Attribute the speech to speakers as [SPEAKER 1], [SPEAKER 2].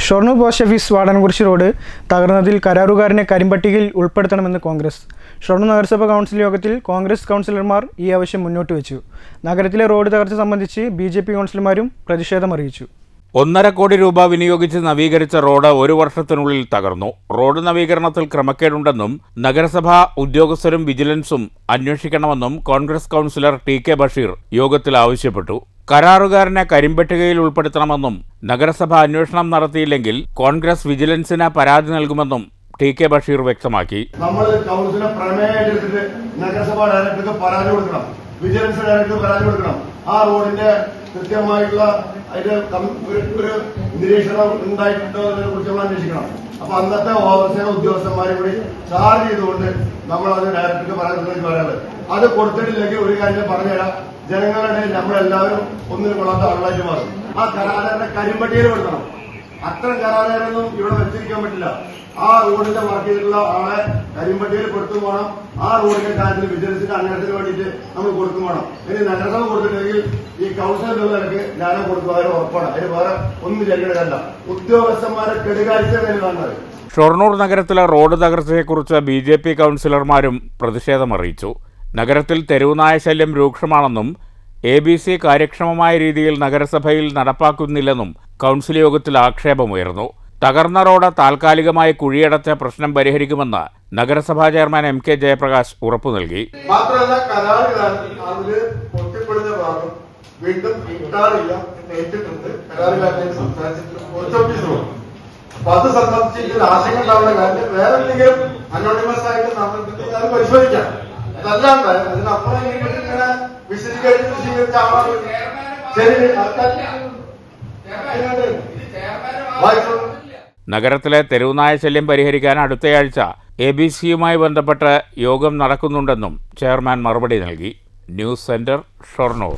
[SPEAKER 1] Shoranur post office Vadanakkurissi road തകർന്നതിൽ കരാറുകാരനെ കരിമ്പട്ടികയിൽ ഉൾപ്പെടുത്തണമെന്ന് കോൺഗ്രസ്. ഷൊർണൂർ നഗരസഭ കൗൺസിൽ യോഗത്തിൽ കോൺഗ്രസ് കൗൺസിലർമാർ ഈ ആവശ്യം മുന്നോട്ട് വെച്ചു. നഗരത്തിലെ റോഡ് തകർച്ച സംബന്ധിച്ച് BJP കൗൺസിലർമാരും പ്രതിഷേധമറിയിച്ചു. 1.5 കോടി രൂപ വിനിയോഗിച്ച് നവീകരിച്ച റോഡ് 1 വർഷത്തിനുള്ളിൽ തകർന്നു. റോഡ് നവീകരണത്തിൽ ക്രമക്കേടുണ്ടെന്നും നഗരസഭാ ഉദ്യോഗസ്ഥരും വിജിലൻസും അന്വേഷിക്കണമെന്നും കോൺഗ്രസ് കൗൺസിലർ TK ബഷീർ യോഗത്തിൽ ആവശ്യപ്പെട്ടു. കരാറുകാരനെ കരിമ്പട്ടികയിൽ ഉൾപ്പെടുത്തണമെന്നും നഗരസഭ അന്വേഷണം നടത്തിയില്ലെങ്കിൽ കോൺഗ്രസ് വിജിലൻസിന് പരാതി നൽകുമെന്നും TK ബഷീർ വ്യക്തമാക്കി.
[SPEAKER 2] നമ്മൾ കൗൺസിലിനെ പ്രമേയമെടുത്തിട്ട് നഗരസഭാ ഡയറക്ടർക്ക് പരാതി കൊടുക്കണം, വിജിലൻസ് ഡയറക്ടർക്ക് പരാതി കൊടുക്കണം. ആ റോഡിന്റെ കൃത്യമായിട്ടുള്ള അതിന്റെ ഒരു നിരീക്ഷണം ഉണ്ടായിട്ടുണ്ടോ എന്നതിനെ കുറിച്ച് നമ്മൾ അന്വേഷിക്കണം. അപ്പൊ അന്നത്തെ ഓവർസീർ ഉദ്യോഗസ്ഥന്മാരെ കൂടി ചാർജ് ചെയ്തുകൊണ്ട് നമ്മൾ അത് ഡയറക്ടർക്ക് പറയാനുള്ളത്. അത് കൊടുത്തിട്ടില്ലെങ്കിൽ ഒരു കാര്യം പറഞ്ഞുതരാം, ജനങ്ങളുടെ നമ്മളെല്ലാവരും ഒന്നിനും കൊള്ളാത്ത ആളായിട്ട് മാറും. ആ കരാറുകാരനെ കരിമ്പട്ടിയിൽ പെടുത്തണം. അത്തരം കരാറുകാരൊന്നും ഇവിടെ വെച്ചിരിക്കാൻ പറ്റില്ല. ആ റോഡിന്റെ വർക്ക് ചെയ്തിട്ടുള്ള ആളെ കരിമ്പട്ടിയിൽ കൊടുത്തു പോകണം. ആ റോഡിന്റെ കാര്യത്തിൽ വിജിലൻസിന്റെ അന്വേഷണത്തിന് വേണ്ടിയിട്ട് നമ്മൾ കൊടുക്കും വേണം. ഇനി നഗരസഭ കൊടുത്തിട്ടുണ്ടെങ്കിൽ ഈ കൗൺസിൽ നിലക്ക് ഞാനും കൊടുക്കും, അതിന് ഉറപ്പാണ്. അതിന് വേറെ ഒന്നും ചെയ്യേണ്ടതല്ല. ഉദ്യോഗസ്ഥന്മാരെ കെടുകാഴ്ചയാണ് കാണുന്നത്.
[SPEAKER 3] ഷൊർണൂർ നഗരത്തിലെ റോഡ് തകർച്ചയെക്കുറിച്ച് BJP കൗൺസിലർമാരും പ്രതിഷേധമറിയിച്ചു. നഗരത്തിൽ തെരുവുനായ ശല്യം രൂക്ഷമാണെന്നും ABC കാര്യക്ഷമമായ രീതിയിൽ നഗരസഭയിൽ നടപ്പാക്കുന്നില്ലെന്നും കൗൺസിൽ യോഗത്തിൽ ആക്ഷേപമുയർന്നു. തകർന്ന റോഡ് താൽക്കാലികമായി കുഴിയടച്ച പ്രശ്നം പരിഹരിക്കുമെന്ന് നഗരസഭാ ചെയർമാൻ MK ജയപ്രകാശ് ഉറപ്പു നൽകി.
[SPEAKER 2] മാത്രമല്ല, കരാറുകാരൻ അതില് പൊട്ടിപ്പെടുന്ന ഭാഗം വീണ്ടും കിട്ടാറില്ല നേരിട്ടിട്ടുണ്ട്. കരാറുകാരനെ സംസാരിച്ചിട്ടുണ്ട്. അപ്പൊ അത് സംബന്ധിച്ച് ആശങ്ക ഉണ്ടാവുന്ന കാര്യം വേറെ എന്തെങ്കിലും അനോണിമസ് ആയിട്ട് നടന്നിട്ടുണ്ടെങ്കിൽ അത് പരിശോധിക്കാം. അതല്ലാണ്ട് അതിനപ്പുറം ഇങ്ങനെ വിശദീകരിച്ച ആളാണ്. ശരി,
[SPEAKER 3] നഗരത്തിലെ തെരുവുനായ ശല്യം പരിഹരിക്കാൻ അടുത്തയാഴ്ച ABCയുമായി ബന്ധപ്പെട്ട് യോഗം നടക്കുന്നുണ്ടെന്നും ചെയർമാൻ മറുപടി നൽകി. News centre, Shoranur.